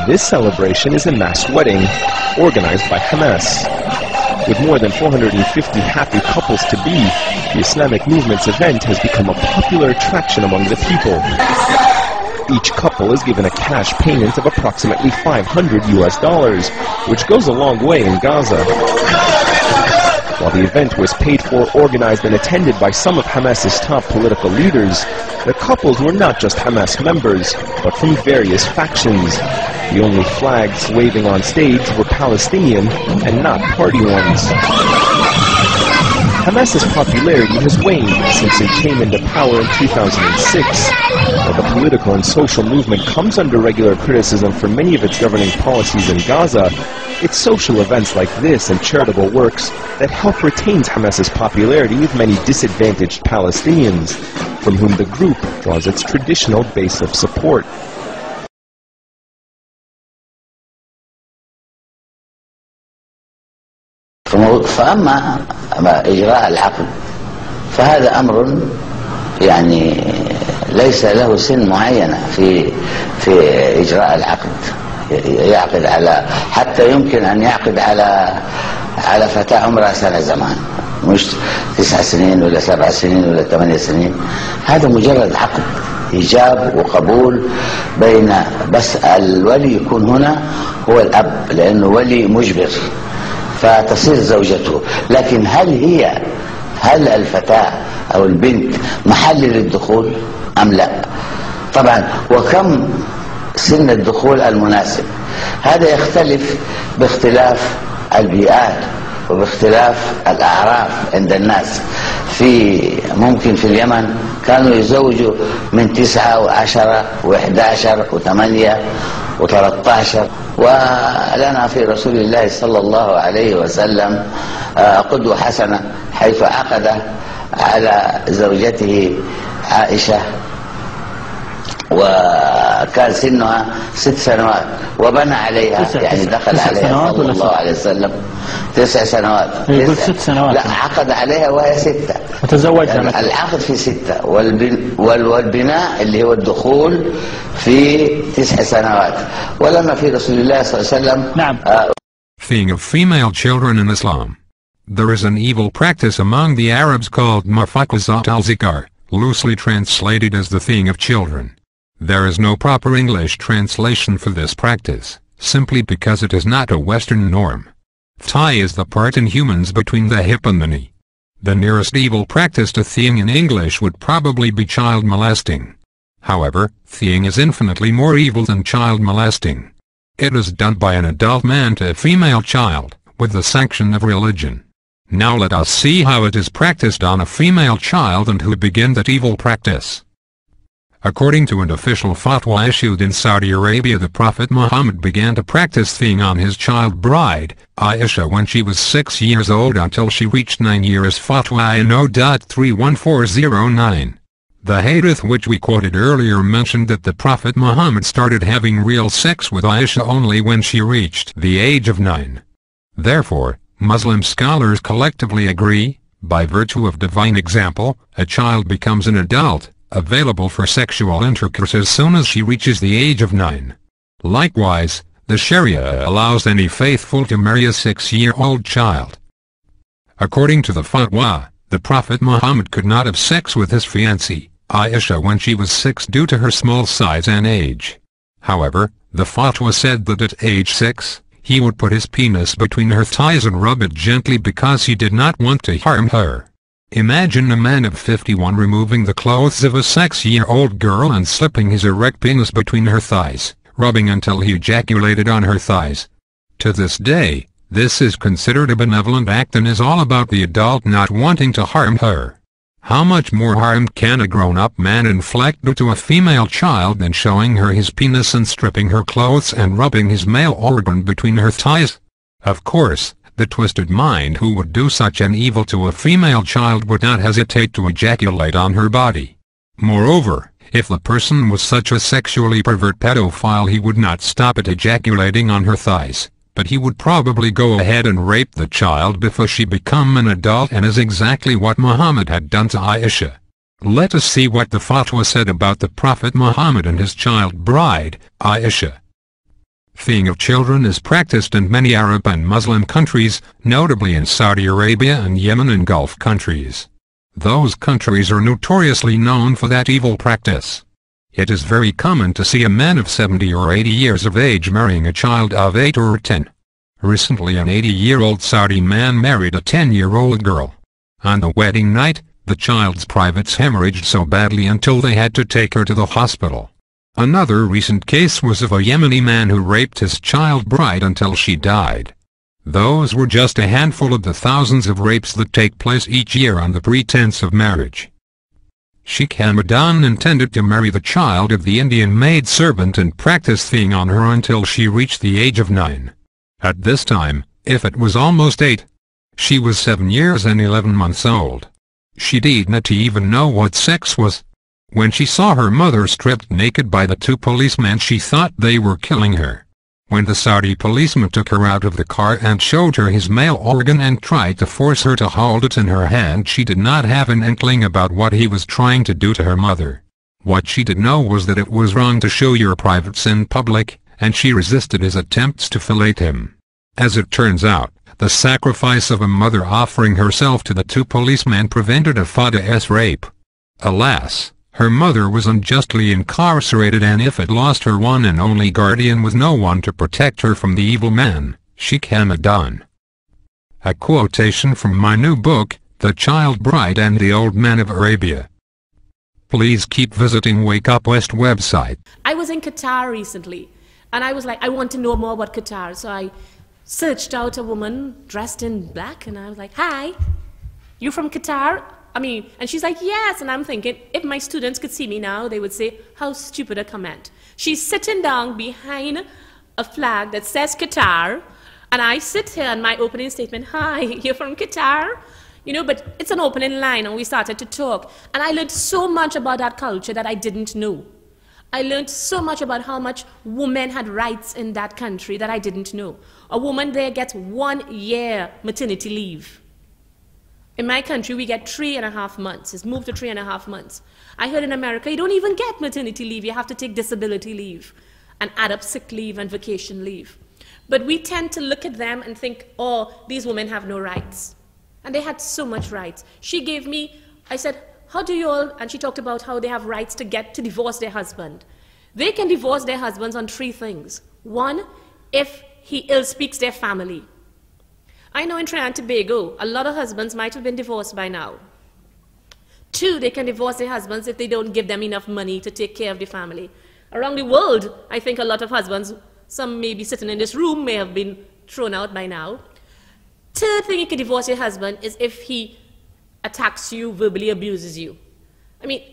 This celebration is a mass wedding organized by Hamas. With more than 450 happy couples-to-be, the Islamic movement's event has become a popular attraction among the people. Each couple is given a cash payment of approximately $500, which goes a long way in Gaza. While the event was paid for, organized, and attended by some of Hamas's top political leaders, the couples were not just Hamas members, but from various factions. The only flags waving on stage were Palestinian and not party ones. Hamas's popularity has waned since it came into power in 2006. While the political and social movement comes under regular criticism for many of its governing policies in Gaza, it's social events like this and charitable works that help retain Hamas's popularity with many disadvantaged Palestinians, from whom the group draws its traditional base of support. فأما إجراء العقد فهذا أمر يعني ليس له سن معينة في إجراء العقد. يعقد على حتى يمكن أن يعقد على فتاة عمرها سنة زمان، مش 9 سنين ولا 7 سنين ولا 8 سنين. هذا مجرد عقد إيجاب وقبول بين، بس الولي يكون هنا هو الأب لأنه ولي مجبر فتصير زوجته. لكن هل الفتاة أو البنت محل للدخول أم لا؟ طبعا وكم سن الدخول المناسب؟ هذا يختلف باختلاف البيئات وباختلاف الأعراف عند الناس. ممكن في اليمن كانوا يزوجوا من 9 و10 و11 و8 و13. ولنا في رسول الله صلى الله عليه وسلم قدوة حسنة حيث عقد على زوجته عائشة وكان سنها 6 سنوات وبنى عليها، يعني دخل عليها صلى الله عليه وسلم 9 سنوات. يقول 6 سنوات. لا، عقد عليها وهي 6 وتزوجها. يعني العقد في 6 والبناء اللي هو الدخول في 9 سنوات. ولما في رسول الله صلى الله عليه وسلم نعم. Feeing of female children in Islam. There is an evil practice among the Arabs called mafakazat al-zikar, loosely translated as the feeing of children. There is no proper English translation for this practice, simply because it is not a Western norm. Thigh is the part in humans between the hip and the knee. The nearest evil practice to theeing in English would probably be child molesting. However, theeing is infinitely more evil than child molesting. It is done by an adult man to a female child, with the sanction of religion. Now let us see how it is practiced on a female child and who begin that evil practice. According to an official fatwa issued in Saudi Arabia, the Prophet Muhammad began to practice theeing on his child bride, Aisha, when she was 6 years old until she reached 9 years. Fatwa in 0.31409. The hadith which we quoted earlier mentioned that the Prophet Muhammad started having real sex with Aisha only when she reached the age of 9. Therefore, Muslim scholars collectively agree, by virtue of divine example, a child becomes an adult, available for sexual intercourse as soon as she reaches the age of 9. Likewise, the Sharia allows any faithful to marry a 6-year-old child. According to the fatwa, the Prophet Muhammad could not have sex with his fiancée, Aisha, when she was 6 due to her small size and age. However, the fatwa said that at age 6, he would put his penis between her thighs and rub it gently because he did not want to harm her. Imagine a man of 51 removing the clothes of a 6-year-old girl and slipping his erect penis between her thighs, rubbing until he ejaculated on her thighs. To this day, this is considered a benevolent act and is all about the adult not wanting to harm her. How much more harm can a grown-up man inflict to a female child than showing her his penis and stripping her clothes and rubbing his male organ between her thighs? Of course, the twisted mind who would do such an evil to a female child would not hesitate to ejaculate on her body. Moreover, if the person was such a sexually pervert pedophile, he would not stop at ejaculating on her thighs, but he would probably go ahead and rape the child before she become an adult, and is exactly what Muhammad had done to Aisha. Let us see what the fatwa said about the Prophet Muhammad and his child bride, Aisha. Thefting of children is practiced in many Arab and Muslim countries, notably in Saudi Arabia and Yemen and Gulf countries. Those countries are notoriously known for that evil practice. It is very common to see a man of 70 or 80 years of age marrying a child of 8 or 10. Recently an 80-year-old Saudi man married a 10-year-old girl. On the wedding night, the child's privates hemorrhaged so badly until they had to take her to the hospital. Another recent case was of a Yemeni man who raped his child bride until she died. Those were just a handful of the thousands of rapes that take place each year on the pretense of marriage. Sheikh Hamadan intended to marry the child of the Indian maidservant and practice thefting on her until she reached the age of 9. At this time, if it was almost 8, she was 7 years and 11 months old. She did not even know what sex was. When she saw her mother stripped naked by the 2 policemen, she thought they were killing her. When the Saudi policeman took her out of the car and showed her his male organ and tried to force her to hold it in her hand, she did not have an inkling about what he was trying to do to her mother. What she did know was that it was wrong to show your privates in public, and she resisted his attempts to fillet him. As it turns out, the sacrifice of a mother offering herself to the 2 policemen prevented a Fada's rape. Alas, her mother was unjustly incarcerated, and if it lost her one and only guardian with no one to protect her from the evil man, Sheikh Hamadan. A quotation from my new book, The Child Bride and the Old Man of Arabia. Please keep visiting Wake Up West website. I was in Qatar recently, and I was like, I want to know more about Qatar, so I searched out a woman dressed in black, and I was like, hi, you from Qatar? And she's like, yes, and I'm thinking, if my students could see me now, they would say, how stupid a comment. She's sitting down behind a flag that says Qatar, and I sit here in my opening statement, hi, you're from Qatar? But it's an opening line, and we started to talk, and I learned so much about that culture that I didn't know. I learned so much about how much women had rights in that country that I didn't know. A woman there gets 1 year maternity leave. In my country, we get 3.5 months. It's moved to 3.5 months. I heard in America, you don't even get maternity leave. You have to take disability leave and add up sick leave and vacation leave. But we tend to look at them and think, oh, these women have no rights. And they had so much rights. She gave me, I said, how do you all, and she talked about how they have rights to divorce their husband. They can divorce their husbands on 3 things. 1, if he ill-speaks their family. I know in Trinidad and Tobago, a lot of husbands might have been divorced by now. 2, they can divorce their husbands if they don't give them enough money to take care of the family. Around the world, I think a lot of husbands, some maybe sitting in this room, may have been thrown out by now. 3rd thing you can divorce your husband is if he attacks you, verbally abuses you.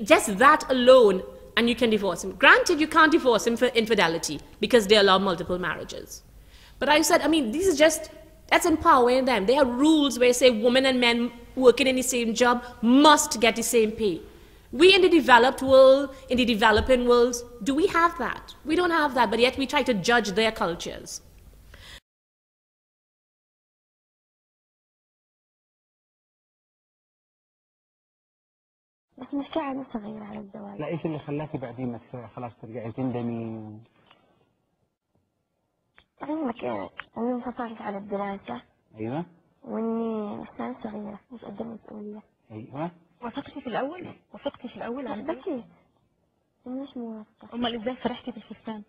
Just that alone, and you can divorce him. Granted, you can't divorce him for infidelity because they allow multiple marriages. But I said, that's empowering them. There are rules where say women and men working in the same job must get the same pay. We in the developed world, in the developing worlds, do we have that? We don't have that, but yet we try to judge their cultures. بس مشاعر صغيرة على الزواج. لا، ايش اللي خلاكي بعدين ما خلاص ترجعي تندمي؟ أقول لك إني انفصلت على الدراسة. أيوة. وإني إنسانة صغيرة مش قد المسؤولية. أيوة. وافقتي في الأول؟ وافقتي في الأول على البيت؟ بكيت. مش موافقة. أمال إزاي فرحتي بالفستان؟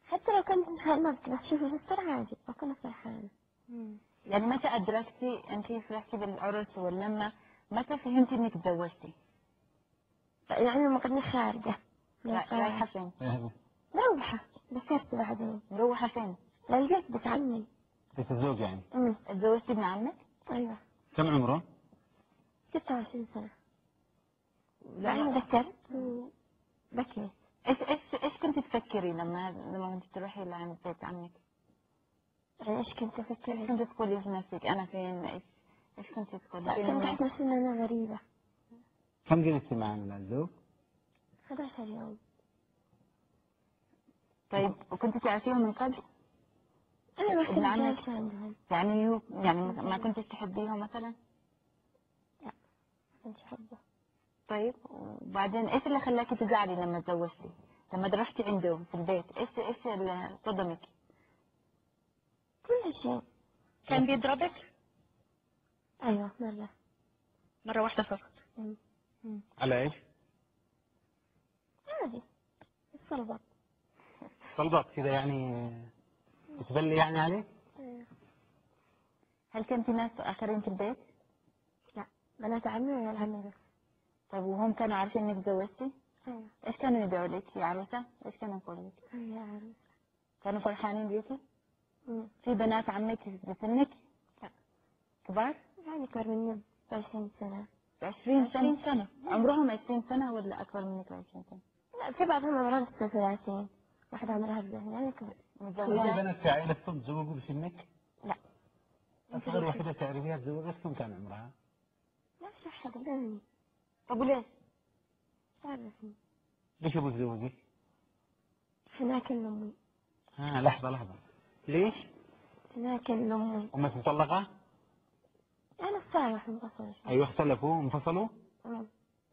حتى لو كنت ما بشوف الفستان عادي بكون فرحانة. يعني متى أدركتي أنتي فرحتي بالعرس واللمة؟ متى فهمتي إنك تزوجتي؟ يعني لما كنت خارجة. رايحة فين؟ مروحة. بسرت بعدين. مروحة فين؟ للبيت بيت عمي. بيت الزوج يعني؟ اتزوجتي ابن عمك؟ أيوة. كم عمره؟ 26 سنة. بعدين ذكرت وبكيت. إيش كنت تفكري لما كنت تروحي لعند بيت عمك؟ يعني إيش كنت أفكر؟ إيش كنت تقولي في نفسك أنا فين؟ إيش كنت تقولي؟ كنت أحس نفسي إن أنا غريبة. كم جلستي مع الزوج؟ 11 يوم. طيب وكنت تعرفيهم من قبل؟ أنا ما كنت عندهم. يعني ما كنتش تحبيهم مثلا؟ لا ما كنتش أحبه. طيب وبعدين إيش اللي خلاكي تزعلي لما تزوجتي؟ لما رحتي عنده في البيت ايش اللي صدمك؟ كل شيء. كان بيضربك؟ أيوة مرة واحدة فقط. على ايش؟ عادي الصلبات. طلبات كذا يعني تبلي يعني عليك؟ أيوة. هل كان في ناس اخرين في البيت؟ لا بنات عمي ولا عمي بس. طيب وهم كانوا عارفين انك تزوجتي؟ أيوة. ايش كانوا يدعوا لك يا عروسة؟ ايش كانوا يقولوا لك؟ أيوة عروسة. كانوا فرحانين بيكي؟ في بنات عمك بسنك؟ لا. كبار؟ يعني أكبر مني ب20 سنة. 20 سنة؟ عمرهم 20 سنة ولا أكبر منك ب20 سنة؟ لا في بعضهم عمرهم 36. واحدة عمرها 40 يعني كبر. في متزوجة؟ بنات في عائلة صد تزوجوا بسنك؟ لا. أصغر واحدة تعرفيها تزوجت كم كان عمرها؟ لا في أحد غيرني. طب وليش؟ عرفني. ليش أبوك زوجك؟ هناك أمي. لحظة ليش؟ هناك أمي. أمك مطلقة؟ أنا الصالح انفصل. أيوة اختلفوا انفصلوا؟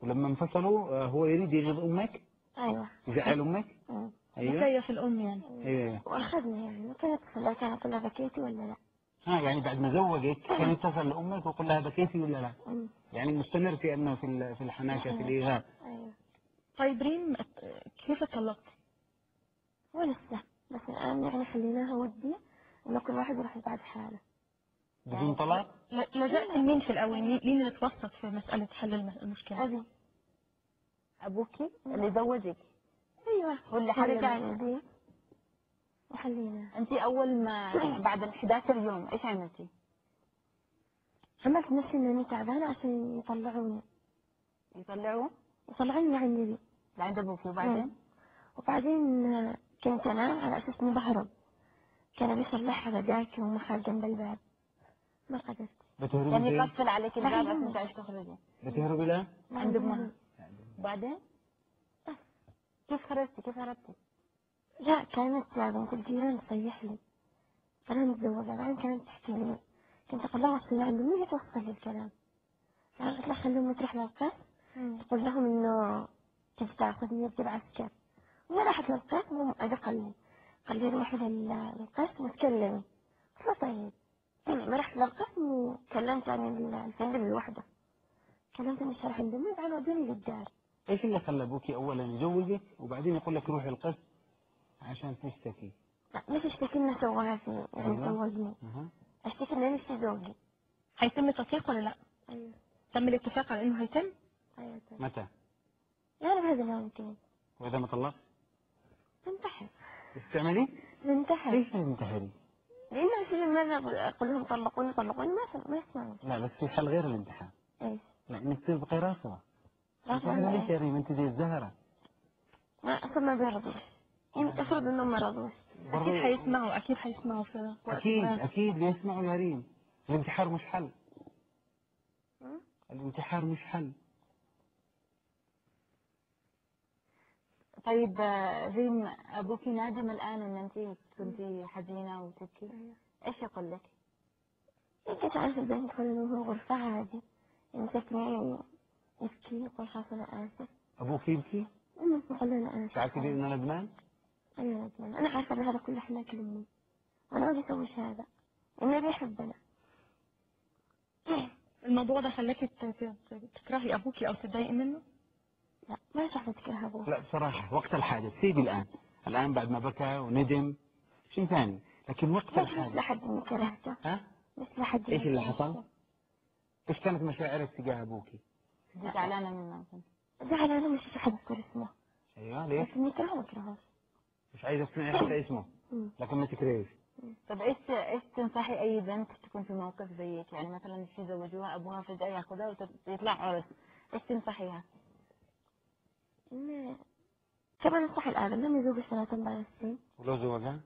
ولما انفصلوا هو يريد يغيظ أمك؟ أيوة. يزعل أمك؟ أيوة. مكيف الأم يعني. أيوة. وأخذني يعني كانت تصل كانت أقول لها بكيتي ولا لا. يعني بعد ما زوجك كان يتصل لأمك ويقول لها بكيتي ولا لا؟ يعني مستمر في أنه في الحناكة في الإيغاء. أيوة. طيب ريم كيف اتطلقت؟ ولسه بس الآن يعني خليناها ودي إنه كل واحد يروح بعد حاله. بدون طلاق؟ لجأت مين في الأول؟ مين اللي توسط في مسألة حل المشكلة؟ أبي. أبوكي اللي زوجك؟ أيوة. هو اللي حل رجع البيت وحلينا. أنت أول ما بعد 11 يوم إيش عملتي؟ عملت نفسي إنني تعبانة عشان يطلعوني. يطلعوني لعندي. لعند أبوكي وبعدين كنت أنا على أساس إني بهرب. كان بيصلحها بداكي ومحل جنب الباب. ما قدرت. بتهربي يعني فين؟ يقفل عليك الباب عشان مش عايز تخرجي. بتهربي لا؟ عند أمها. وبعدين؟ كيف خرجتي؟ كيف هربتي؟ لا كانت بنت الجيران تصيح لي. أنا متزوجة بعدين كانت تحكي لي. كنت أقول لها وصلي عند أمي توصل لي الكلام. قلت لها خليهم تروح للقسم تقول لهم إنه تجي تاخذني تجيب عسكر. وأنا راحت للقسم وأجا قال لي روحي للقسم وتكلمي. قلت له طيب. ما رحت للقسم وكلمت عن الفندق الوحدة. كلمت إني راح عند أمي بعدين ودوني للدار. ايش اللي خلى ابوكي اولا يزوجك وبعدين يقول لك روحي القسم عشان تشتكي؟ لا مش اشتكي انه سواها في يعني زوجني. اشتكي انه نفسي زوجي. هيتم التوثيق ولا لا؟ ايوه. تم الاتفاق على انه هيتم؟ ايوه. متى؟ يعني بهذا اليوم يمكن. واذا ما طلقت؟ ننتحر. ايش تعملي؟ ننتحر. ليش تنتحري؟ لانه في مرة اقول لهم طلقوني ما يسمعون. لا بس في حل غير الانتحار. ايش؟ لا انك تبقي رافضة. رافضة ليش يا ريم انت زي الزهرة؟ ما اصلا ما بيرضوش. افرض انهم ما رضوش. اكيد حيسمعوا في اكيد بيسمعوا يا ريم. الانتحار مش حل. الانتحار مش حل. طيب ريم ابوكي نادم الان ان انت كنتي حزينه وتبكي. ايش يقول لك؟ كنت عارفه البنت يدخل له غرفه عادي يمسكني يبكي يقول خلاص انا اسف. ابوك يبكي؟ يقول انا اسف. تعرفي انه ندمان؟ ايوه ندمان. انا عارفه ان هذا كله حناك لامي وانا ما بسويش هذا. انه بيحبنا. الموضوع ده خلاكي تكرهي ابوكي او تتضايقي منه؟ لا ما صح تكره ابوك. لا بصراحة وقت الحاجة سيبي الآن بعد ما بكى وندم شيء ثاني، لكن وقت الحاجة مثل حد من كرهته. مثل حد. ايش اللي حصل؟ ايش كانت مشاعرك تجاه ابوكي؟ زعلانة منه. زعلانة مش حد يذكر اسمه. ايوه ليش؟ لكن يكرهه ما يكرهوش. مش عايزة تسمعي حتى اسمه لكن ما تكرهيش. طب ايش تنصحي اي بنت تكون في موقف زيك؟ يعني مثلا يزوجوها ابوها فجأة ياخذها ويطلع عرس، ايش تنصحيها؟ كما نصح الآن لم يزوج 3 سنين. ولو زوجها؟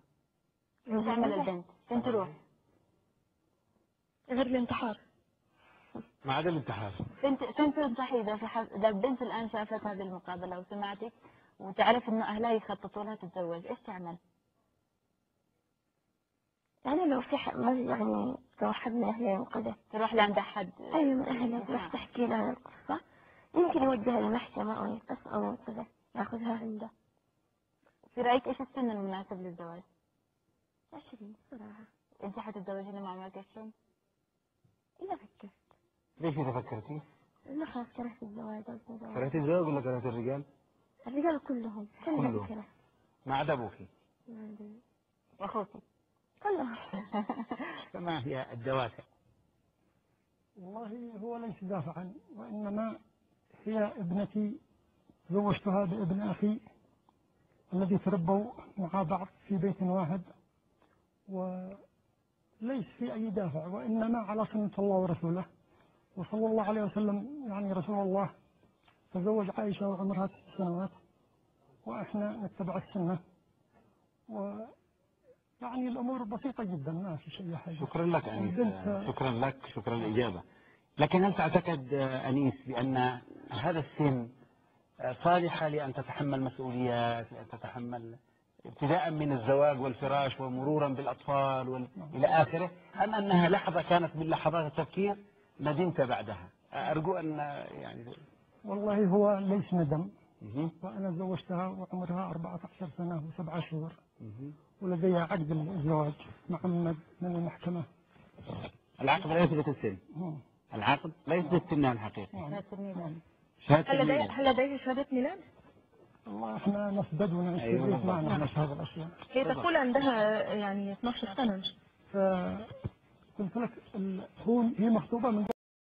ايش تعمل البنت؟ فين تروح؟ غير الانتحار. ما عدا الانتحار. فين تنصحي اذا البنت الان شافت هذه المقابلة وسمعتك وتعرف انه اهلها يخططوا لها تتزوج، ايش تعمل؟ يعني لو في يعني لو حد من أهلها وكذا تروح لعند حد. أيوة من أهلها تروح تحكي لها القصة يمكن يوديها للمحكمة أو القسم أو كذا ياخذها عنده. في رأيك إيش السن المناسب للزواج؟ 20 صراحة. أنت حتتزوجين مع عمرك 20؟ إذا فكرت. ليش إذا فكرتي؟ إنه خلاص كرهت الزواج أو الزواج. كرهتي الزواج ولا كرهتي الرجال؟ الرجال كلهم كرهت. ما عدا أبوك. وأخوك؟ كلهم. فما هي الدوافع؟ والله هو ليس دافعا، وإنما هي ابنتي زوجتها بابن أخي الذي تربوا مع بعض في بيت واحد، وليس في أي دافع، وإنما على سنة الله ورسوله، وصلى الله عليه وسلم. يعني رسول الله تزوج عائشة وعمرها 9 سنوات، وإحنا نتبع السنة، ويعني الأمور بسيطة جدا، ما في شيء حاجة. شكرا لك أنيس، شكرا لك، شكرا للإجابة. لكن هل تعتقد أنيس بأن هذا السن صالحة لأن تتحمل مسؤوليات، لأن تتحمل ابتداء من الزواج والفراش ومرورا بالأطفال إلى آخره، أم أنها لحظة كانت من لحظات التفكير ندمت بعدها؟ أرجو أن يعني. والله هو ليس ندم، وأنا زوجتها وعمرها 14 سنة و7 شهور، ولديها عقد الزواج معمد من المحكمة. العقد لا يثبت السن. العقد لا يثبت سنها الحقيقي. هل لديه شهادة ميلاد؟ والله احنا نسدد ونشتري ما نعرف هذه الاشياء. هي تقول عندها يعني 12 سنة. فقلت لك هي مخطوبة من